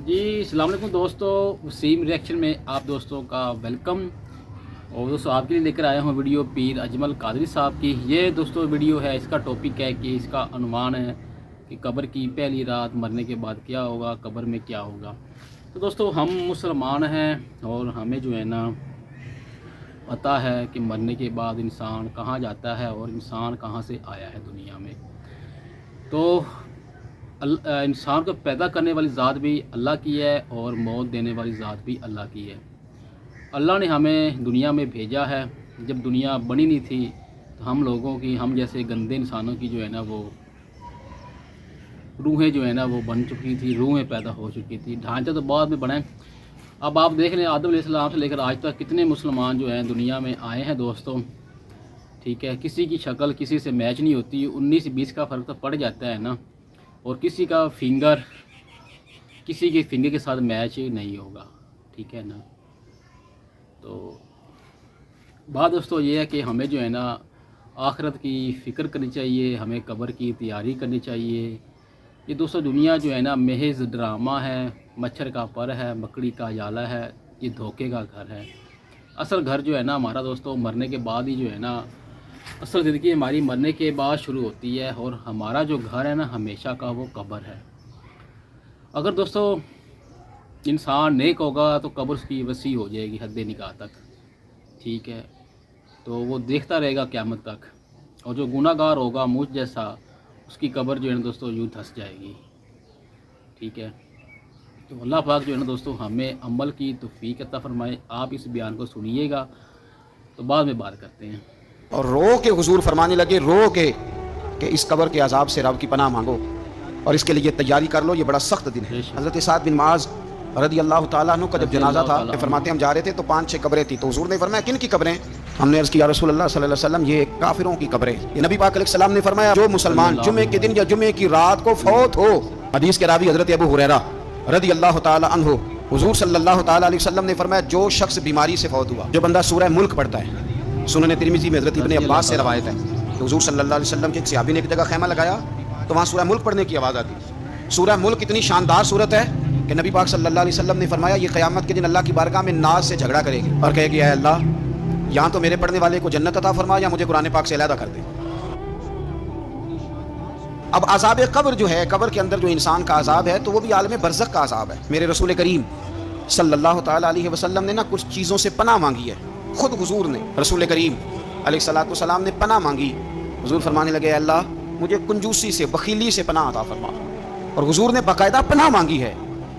جی السلام علیکم دوستو، وسیم ریئیکشن میں آپ دوستوں کا ویلکم۔ اور دوستو آپ کے لیے لے کر آیا ہوں ویڈیو پیر اجمل قادری صاحب کی۔ یہ دوستو ویڈیو ہے، اس کا ٹاپک ہے کہ اس کا عنوان ہے کہ قبر کی پہلی رات مرنے کے بعد کیا ہوگا، قبر میں کیا ہوگا۔ تو دوستو ہم مسلمان ہیں اور ہمیں جو ہے نا پتہ ہے کہ مرنے کے بعد انسان کہاں جاتا ہے اور انسان کہاں سے آیا ہے دنیا میں۔ تو انسان کو پیدا کرنے والی ذات بھی اللہ کی ہے اور موت دینے والی ذات بھی اللہ کی ہے۔ اللہ نے ہمیں دنیا میں بھیجا ہے۔ جب دنیا بنی نہیں تھی تو ہم لوگوں کی، ہم جیسے گندے انسانوں کی جو ہے نا وہ روحیں جو ہے نا وہ بن چکی تھی، روحیں پیدا ہو چکی تھی۔ ڈھانچہ تو بعد میں بنائیں۔ اب آپ دیکھ لیں آدم علیہ السلام سے لے کر آج تک کتنے مسلمان جو ہیں دنیا میں آئے ہیں دوستوں، ٹھیک ہے۔ کسی کی شکل کسی سے میچ نہیں ہوتی، 19-20 کا فرق تو پڑ جاتا ہے نا، اور کسی کا فنگر کسی کے فنگر کے ساتھ میچ نہیں ہوگا، ٹھیک ہے نا۔ تو بات دوستو یہ ہے کہ ہمیں جو ہے نا آخرت کی فکر کرنی چاہیے، ہمیں قبر کی تیاری کرنی چاہیے۔ یہ دوستو دنیا جو ہے نا محض ڈرامہ ہے، مچھر کا پر ہے، مکڑی کا جالا ہے، یہ دھوکے کا گھر ہے۔ اصل گھر جو ہے نا ہمارا دوستو مرنے کے بعد ہی جو ہے نا، اصل زندگی ہماری مرنے کے بعد شروع ہوتی ہے، اور ہمارا جو گھر ہے نا ہمیشہ کا وہ قبر ہے۔ اگر دوستو انسان نیک ہوگا تو قبر اس کی وسیع ہو جائے گی حد نکاح تک، ٹھیک ہے، تو وہ دیکھتا رہے گا قیامت تک۔ اور جو گناہ گار ہوگا مجھ جیسا، اس کی قبر جو ہے نا دوستو یوں دھنس جائے گی، ٹھیک ہے۔ تو اللہ پاک جو ہے نا دوستو ہمیں عمل کی توفیق عطا فرمائے۔ آپ اس بیان کو سنیے گا تو بعد میں بات کرتے ہیں۔ اور رو کے حضور فرمانے لگے، رو کے کہ اس قبر کے عذاب سے رب کی پناہ مانگو اور اس کے لیے تیاری کر لو، یہ بڑا سخت دن ہے۔ حضرت سعد بن معاذ رضی اللہ تعالیٰ عنہ کا جب جنازہ تھا، فرماتے ہم جا رہے تھے تو 5-6 قبریں تھیں، تو حضور نے فرمایا کن کی قبریں؟ ہم نے عرض کیا رسول اللہ صلی اللہ علیہ وسلم یہ کافروں کی قبریں۔ یہ نبی پاک علیہ السلام نے فرمایا جو مسلمان جمعے کے دن یا جمعے کی رات کو فوت ہو، حدیث کے راوی حضرت ابو ہریرہ رضی اللہ تعالیٰ عنہ، حضور صلی اللہ تعالیٰ علیہ وسلم نے فرمایا جو شخص بیماری سے فوت ہوا، جو بندہ سورہ ملک پڑھتا ہے، سنن ترمذی میں حضرت ابن عباس سے روایت ہے کہ حضور صلی اللہ علیہ وسلم کے ایک صحابی نے ایک جگہ خیمہ لگایا تو وہاں سورہ ملک پڑھنے کی آواز آتی۔ سورہ ملک اتنی شاندار صورت ہے کہ نبی پاک صلی اللہ علیہ وسلم نے فرمایا یہ قیامت کے دن اللہ کی بارگاہ میں ناز سے جھگڑا کرے گی اور کہے گی اے اللہ یہاں تو میرے پڑھنے والے کو جنت عطا فرما یا مجھے قرآن پاک سے علیحدہ کر دے۔ اب عذاب قبر جو ہے، قبر کے اندر جو انسان کا عذاب ہے تو وہ بھی عالم برزخ کا عذاب ہے۔ میرے رسول کریم صلی اللہ تعالیٰ علیہ وسلم نے نا کچھ چیزوں سے پناہ مانگی ہے، خود حضور نے، رسول کریم علیہ الصلوۃ والسلام نے پناہ مانگی۔ حضور فرمانے لگے اے اللہ مجھے کنجوسی سے، بخیلی سے پناہ عطا فرما، اور حضور نے باقاعدہ پناہ مانگی ہے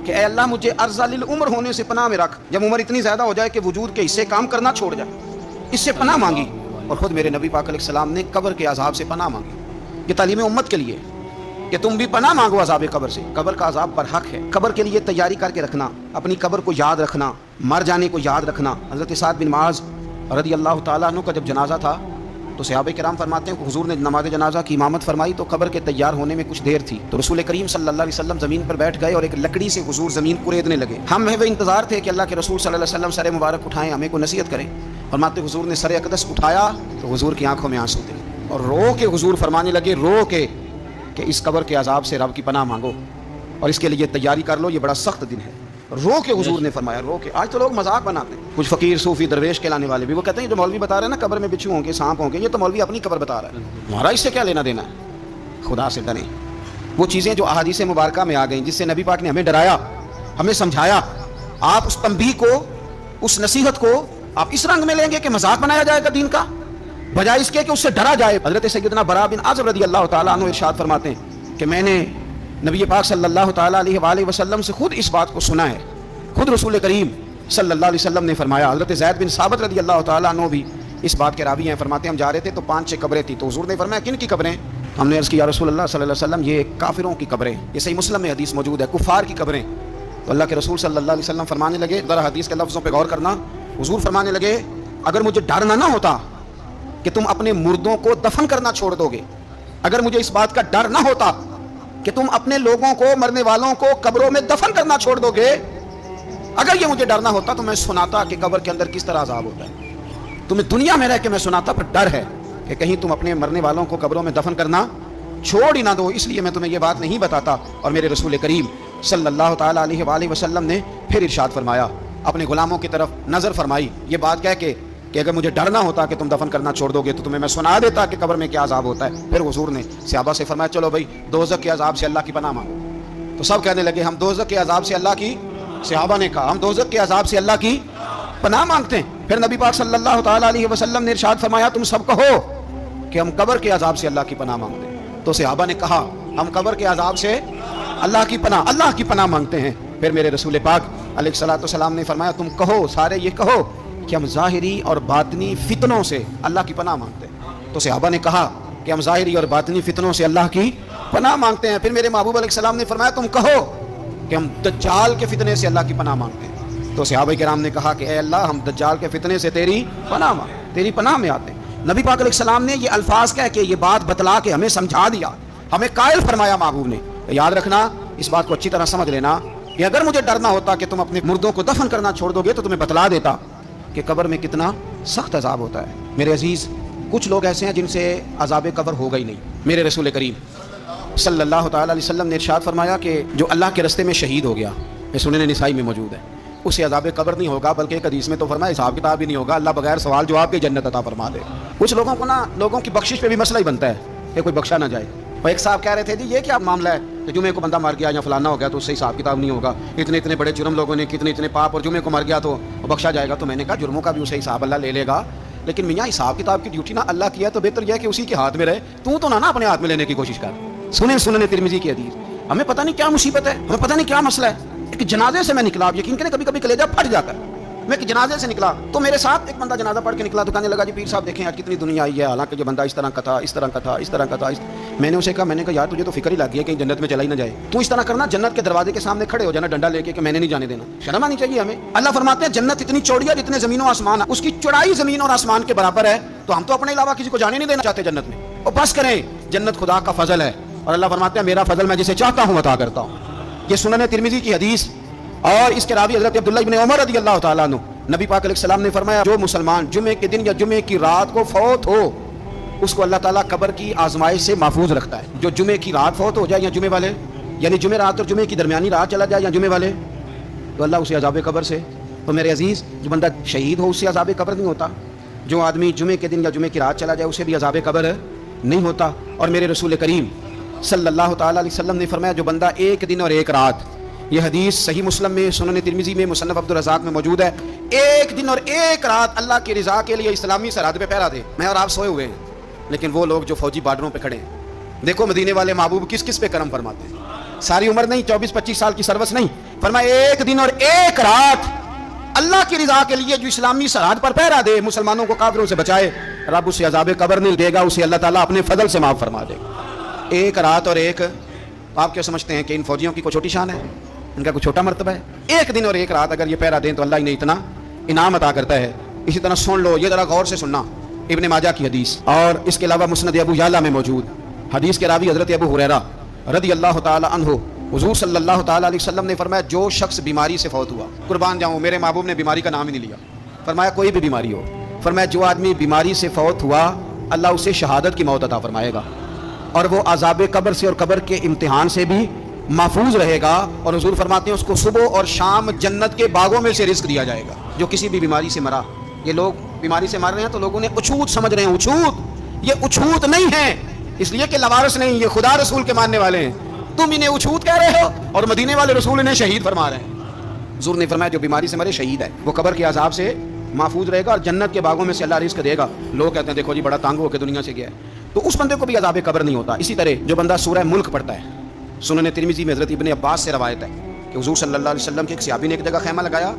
کہ اے اللہ مجھے ارذل العمر ہونے سے پناہ میں رکھ، جب عمر اتنی زیادہ ہو جائے کہ وجود کے حصے کام کرنا چھوڑ جائے، اس سے پناہ مانگی۔ اور خود میرے نبی پاک علیہ السلام نے قبر کے عذاب سے پناہ مانگی۔ یہ تعلیم امت کے لیے کہ تم بھی پناہ مانگو عذاب قبر سے۔ قبر کا عذاب پر حق ہے، قبر کے لیے تیاری کر کے رکھنا، اپنی قبر کو یاد رکھنا، مر جانے کو یاد رکھنا۔ حضرت سعد بن معاذ رضی اللہ تعالیٰ عنہ کا جب جنازہ تھا تو صحابہ کرام فرماتے ہیں کہ حضور نے نماز جنازہ کی امامت فرمائی تو قبر کے تیار ہونے میں کچھ دیر تھی، تو رسول کریم صلی اللہ علیہ وسلم زمین پر بیٹھ گئے اور ایک لکڑی سے حضور زمین کوریدنے لگے۔ ہم وہ انتظار تھے کہ اللہ کے رسول صلی اللہ علیہ وسلم سر مبارک اٹھائیں، ہمیں کو نصیحت کریں۔ فرماتے حضور نے سر اقدس اٹھایا تو حضور کی آنکھوں میں آنسو تھے، اور رو کے حضور فرمانے لگے، رو کے کہ اس قبر کے عذاب سے رب کی پناہ مانگو اور اس کے لیے تیاری کر لو، یہ بڑا سخت دن ہے۔ رو کے حضور نے فرمایا، رو کے۔ آج تو لوگ مذاق بناتے ہیں، کچھ فقیر صوفی درویش کہلانے والے بھی، وہ کہتے ہیں جو مولوی بتا رہے ہیں نا قبر میں بچھو ہوں گے، سانپ ہوں گے، یہ تو مولوی اپنی قبر بتا رہا ہے، ہمارا اس سے کیا لینا دینا ہے؟ خدا سے ڈریں۔ وہ چیزیں جو احادیث مبارکہ میں آ گئیں، جس سے نبی پاک نے ہمیں ڈرایا، ہمیں سمجھایا، آپ اس تنبیہ کو، اس نصیحت کو آپ اس رنگ میں لیں گے کہ مذاق بنایا جائے گا دین کا، بجائے اس کے کہ اس سے ڈرا جائے۔ حضرت سیدنا براء بن عازب رضی اللہ تعالیٰ عنہ ارشاد فرماتے ہیں کہ میں نے نبی پاک صلی اللہ تعالیٰ علیہ وآلہ وسلم سے خود اس بات کو سنا ہے، خود رسول کریم صلی اللہ علیہ وسلم نے فرمایا۔ حضرت زید بن ثابت رضی اللہ تعالیٰ عنہ بھی اس بات کے راوی ہیں، فرماتے ہیں ہم جا رہے تھے تو 5-6 قبریں تھیں، تو حضور نے فرمایا کن کی قبریں؟ ہم نے عرض کیا رسول اللہ صلی اللہ علیہ وسلم یہ کافروں کی قبریں، یہ صحیح مسلم میں حدیث موجود ہے، کفار کی قبریں۔ تو اللہ کے رسول صلی اللہ علیہ وسلم فرمانے لگے، ذرا حدیث کے لفظوں پہ غور کرنا، حضور فرمانے لگے اگر مجھے ڈر نہ ہوتا کہ تم اپنے مردوں کو دفن کرنا چھوڑ دو گے، اگر مجھے اس بات کا ڈر نہ ہوتا کہ تم اپنے لوگوں کو، مرنے والوں کو قبروں میں دفن کرنا چھوڑ دو گے، اگر یہ مجھے ڈر نہ ہوتا تو میں سناتا کہ قبر کے اندر کس طرح عذاب ہوتا ہے۔ تمہیں دنیا میں رہ کے میں سناتا، پر ڈر ہے کہ کہیں تم اپنے مرنے والوں کو قبروں میں دفن کرنا چھوڑ ہی نہ دو، اس لیے میں تمہیں یہ بات نہیں بتاتا۔ اور میرے رسول کریم صلی اللہ تعالیٰ علیہ وآلہ وسلم نے پھر ارشاد فرمایا، اپنے غلاموں کی طرف نظر فرمائی، یہ بات کہہ کے کہ اگر مجھے ڈرنا ہوتا کہ تم دفن کرنا چھوڑ دو گے تو تمہیں میں سنا دیتا کہ قبر میں کیا عذاب ہوتا ہے۔ پھر حضور نے صحابہ سے فرمایا چلو بھائی دوزخ کے عذاب سے اللہ کی پناہ مانگو۔ تو سب کہنے لگے ہم دوزخ کے عذاب سے اللہ کی، صحابہ نے کہا ہم دوزخ کے عذاب سے اللہ کی پناہ مانگتے ہیں۔ پھر نبی پاک صلی اللہ تعالیٰ علیہ وسلم نے ارشاد فرمایا تم سب کہو کہ ہم قبر کے عذاب سے اللہ کی پناہ مانگتے ہیں۔ تو صحابہ نے کہا ہم قبر کے عذاب سے اللہ کی پناہ مانگتے ہیں۔ پھر میرے رسول پاک علیہ الصلوۃ والسلام نے فرمایا تم کہو، سارے یہ کہو کہ ہم ظاہری اور باطنی فتنوں سے اللہ کی پناہ مانگتے ہیں۔ تو صحابہ نے کہا کہ ہم ظاہری اور باطنی فتنوں سے اللہ کی پناہ مانگتے ہیں۔ پھر میرے محبوب علیہ السلام نے فرمایا تم کہو کہ ہم دجال کے فتنے سے اللہ کی پناہ مانگتے ہیں۔ تو صحابہ کرام نے کہا کہ اے اللہ ہم دجال کے فتنے سے تیری پناہ میں آتے ہیں۔ نبی پاک علیہ السلام نے یہ الفاظ کہہ کے یہ بات بتلا کے ہمیں سمجھا دیا، ہمیں قائل فرمایا محبوب نے۔ یاد رکھنا، اس بات کو اچھی طرح سمجھ لینا کہ اگر مجھے ڈرنا ہوتا کہ تم اپنے مردوں کو دفن کرنا چھوڑ دو گے تو تمہیں بتلا دیتا کہ قبر میں کتنا سخت عذاب ہوتا ہے۔ میرے عزیز، کچھ لوگ ایسے ہیں جن سے عذاب قبر ہوگا ہی نہیں۔ میرے رسول کریم صلی اللہ تعالیٰ علیہ وسلم نے ارشاد فرمایا کہ جو اللہ کے رستے میں شہید ہو گیا، یہ سنن نسائی میں موجود ہے، اسے عذاب قبر نہیں ہوگا، بلکہ ایک حدیث میں تو فرمایا حساب کتاب ہی نہیں ہوگا، اللہ بغیر سوال جواب کے جنت عطا فرما دے۔ کچھ لوگوں کو لوگوں کی بخشش پہ بھی مسئلہ ہی بنتا ہے کہ کوئی بخشا نہ جائے۔ اور ایک صاحب کہہ رہے تھے جی یہ کیا معاملہ ہے کہ جمعے کو بندہ مر گیا یا فلانا ہو گیا تو اس سے حساب کتاب نہیں ہوگا، اتنے بڑے جرم لوگوں نے اتنے پاپ، اور جمعے کو مر گیا تو بخشا جائے گا۔ تو میں نے کہا جرموں کا بھی اسے حساب اللہ لے لے گا، لیکن میاں حساب کتاب کی ڈیوٹی اللہ کی ہے، تو بہتر یہ ہے کہ اسی کے ہاتھ میں رہے، تو نہ اپنے ہاتھ میں لینے کی کوشش کر۔ سنن ترمذی کی حدیث، ہمیں پتہ نہیں کیا مصیبت ہے، ہمیں پتہ نہیں کیا مسئلہ ہے۔ ایک جنازے سے میں نکلا، آپ یقین کریں کبھی کبھی کلیجہ پھٹ جاتا ہے۔ میں ایک جنازے سے نکلا تو میرے ساتھ ایک بندہ جنازہ پڑھ کے نکلا تو کہنے لگا جی پیر صاحب دیکھیں آج کتنی دنیا آئی ہے، حالانکہ یہ بندہ اس طرح کا تھا۔ میں نے اسے کہا یار تجھے تو فکر ہی لگ گئی ہے کہیں جنت میں چلا ہی نہ جائے، تو اس طرح کرنا جنت کے دروازے کے سامنے کھڑے ہو جانا ڈنڈا لے کے کہ میں نے نہیں جانے دینا۔ شرم آنی چاہیے ہمیں۔ اللہ فرماتے ہیں جنت اتنی چوڑی ہے جتنے زمین و آسمان ہے، اس کی چوڑائی زمین اور آسمان کے برابر ہے، تو ہم تو اپنے علاوہ کسی کو جانے نہیں دینا چاہتے جنت میں۔ اور بس کریں، جنت خدا کا فضل ہے، اور اللہ فرماتے ہیں میرا فضل میں جسے چاہتا ہوں عطا کرتا ہوں۔ یہ سنن ترمذی کی حدیث، اور اس کے راوی حضرت عبداللہ ابن عمر رضی اللہ تعالیٰ عنہ، نبی پاک علیہ السلام نے فرمایا جو مسلمان جمعے کے دن یا جمعے کی رات کو فوت ہو اس کو اللہ تعالیٰ قبر کی آزمائش سے محفوظ رکھتا ہے۔ جو جمعے کی رات فوت ہو جائے یا جمعے والے، یعنی جمعے رات اور جمعے کی درمیانی رات چلا جائے یا جمعے والے، تو اللہ اسے عذاب قبر سے۔ تو میرے عزیز، جو بندہ شہید ہو اس سے عذاب قبر نہیں ہوتا، جو آدمی جمعے کے دن یا جمعے کی رات چلا جائے اسے بھی عذاب قبر نہیں ہوتا۔ اور میرے رسول کریم صلی اللہ تعالیٰ علیہ وسلم نے فرمایا جو بندہ ایک دن اور ایک رات، یہ حدیث صحیح مسلم میں، سنن ترمذی میں، مصنف عبدالرزاق میں موجود ہے، ایک دن اور ایک رات اللہ کی رضا کے لیے اسلامی سرحد پہ پہرا دے۔ میں اور آپ سوئے ہوئے ہیں، لیکن وہ لوگ جو فوجی بارڈروں پہ کھڑے ہیں، دیکھو مدینے والے محبوب کس کس پہ کرم فرماتے ہیں۔ ساری عمر نہیں، 24-25 سال کی سروس نہیں، فرمایا ایک دن اور ایک رات اللہ کی رضا کے لیے جو اسلامی سرحد پر پہرا دے، مسلمانوں کو کافروں سے بچائے، رب اسے عذاب قبر نہیں دے گا، اسے اللہ تعالیٰ اپنے فضل سے معاف فرما دے گا۔ ایک رات اور ایک، آپ کیا سمجھتے ہیں کہ ان فوجیوں کی کوئی چھوٹی شان ہے؟ ان کا کوئی چھوٹا مرتبہ ہے؟ ایک دن اور ایک رات اگر یہ پہرا دیں تو اللہ انہیں اتنا انعام عطا کرتا ہے۔ اسی طرح سن لو، یہ ذرا غور سے سننا، ابن ماجہ کی حدیث، اور اس کے علاوہ مسند ابو یعلا میں موجود حدیث کے راوی حضرت ابو ہریرہ رضی اللہ تعالی عنہ، حضور صلی اللہ تعالی علیہ وسلم نے فرمایا جو شخص بیماری سے فوت ہوا، قربان جاؤں میرے محبوب نے بیماری کا نام ہی نہیں لیا، فرمایا کوئی بھی بیماری ہو، فرمایا جو آدمی بیماری سے فوت ہوا اللہ اسے شہادت کی موت عطا فرمائے گا، اور وہ عذاب قبر سے اور قبر کے امتحان سے بھی محفوظ رہے گا، اور حضور فرماتے ہیں اس کو صبح اور شام جنت کے باغوں میں سے رزق دیا جائے گا۔ جو کسی بھی بیماری سے مرا، یہ لوگ بیماری سے مر رہے ہیں تو لوگوں نے اچھوت سمجھ رہے ہیں، اچھوت، یہ اچھوت نہیں ہے، اس لیے کہ لوارث نہیں، یہ خدا رسول کے ماننے والے ہیں، تم انہیں اچھوت کہہ رہے ہو، اور مدینے والے رسول انہیں شہید فرما رہے ہیں۔ حضور نے فرمایا جو بیماری سے مرے شہید ہے، وہ قبر کے عذاب سے محفوظ رہے گا اور جنت کے باغوں میں سے اللہ رزق دے گا۔ لوگ کہتے ہیں دیکھو جی بڑا تانگ ہو کے دنیا سے گیا ہے، تو اس بندے کو بھی عذاب قبر نہیں ہوتا۔ اسی طرح جو بندہ سورہ ملک پڑھتا ہے، سنن ترمذی میں حضرت ابن عباس سے روایت ہے کہ حضور صلی اللہ علیہ وسلم کے ایک صحابی نے ایک جگہ خیمہ لگایا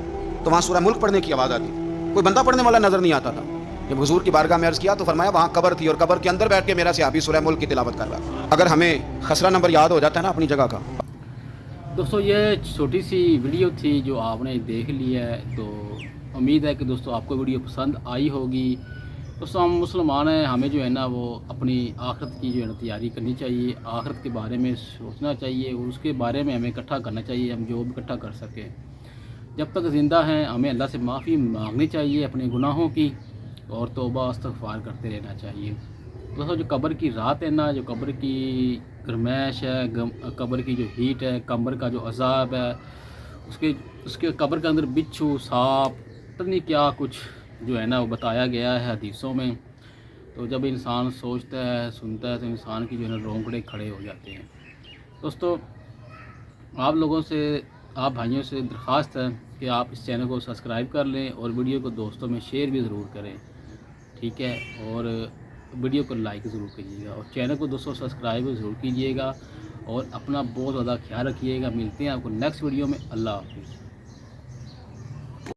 تو وہاں سورہ ملک پڑھنے کی آواز آتی، کوئی بندہ پڑھنے والا نظر نہیں آتا تھا۔ جب حضور کی بارگاہ میں عرض کیا تو فرمایا وہاں قبر تھی اور قبر کے اندر بیٹھ کے میرا صحابی سورہ ملک کی تلاوت کر رہا۔ اگر ہمیں خسرہ نمبر یاد ہو جاتا ہے نا اپنی جگہ کا۔ دوستو یہ چھوٹی سی ویڈیو تھی جو آپ نے دیکھ لی ہے، تو امید ہے کہ دوستو آپ کو ویڈیو پسند آئی ہوگی۔ دوستو ہم مسلمان ہیں، ہمیں جو ہے نا وہ اپنی آخرت کی جو ہے نا تیاری کرنی چاہیے، آخرت کے بارے میں سوچنا چاہیے، اور اس کے بارے میں ہمیں اکٹھا کرنا چاہیے، ہم جو بھی اکٹھا کر سکیں۔ جب تک زندہ ہیں ہمیں اللہ سے معافی مانگنی چاہیے اپنے گناہوں کی، اور توبہ استغفار کرتے رہنا چاہیے۔ دوستو جو قبر کی رات ہے نا، جو قبر کی گرمائش ہے، قبر کی جو ہیٹ ہے، قبر کا جو عذاب ہے، اس کے قبر کے اندر بچھو، سانپ، پتہ نہیں کیا کچھ جو ہے نا وہ بتایا گیا ہے حدیثوں میں. تو جب انسان سوچتا ہے، سنتا ہے، تو انسان کی جو ہے نا رونگڑے کھڑے ہو جاتے ہیں. دوستو آپ لوگوں سے، آپ بھائیوں سے درخواست ہے کہ آپ اس چینل کو سبسکرائب کر لیں اور ویڈیو کو دوستوں میں شیئر بھی ضرور کریں، ٹھیک ہے، اور ویڈیو کو لائک ضرور کیجیے گا اور چینل کو دوستوں سبسکرائب ضرور کیجیے گا اور اپنا بہت زیادہ خیال رکھیے گا. ملتے ہیں آپ کو نیکسٹ ویڈیو میں. اللہ حافظ.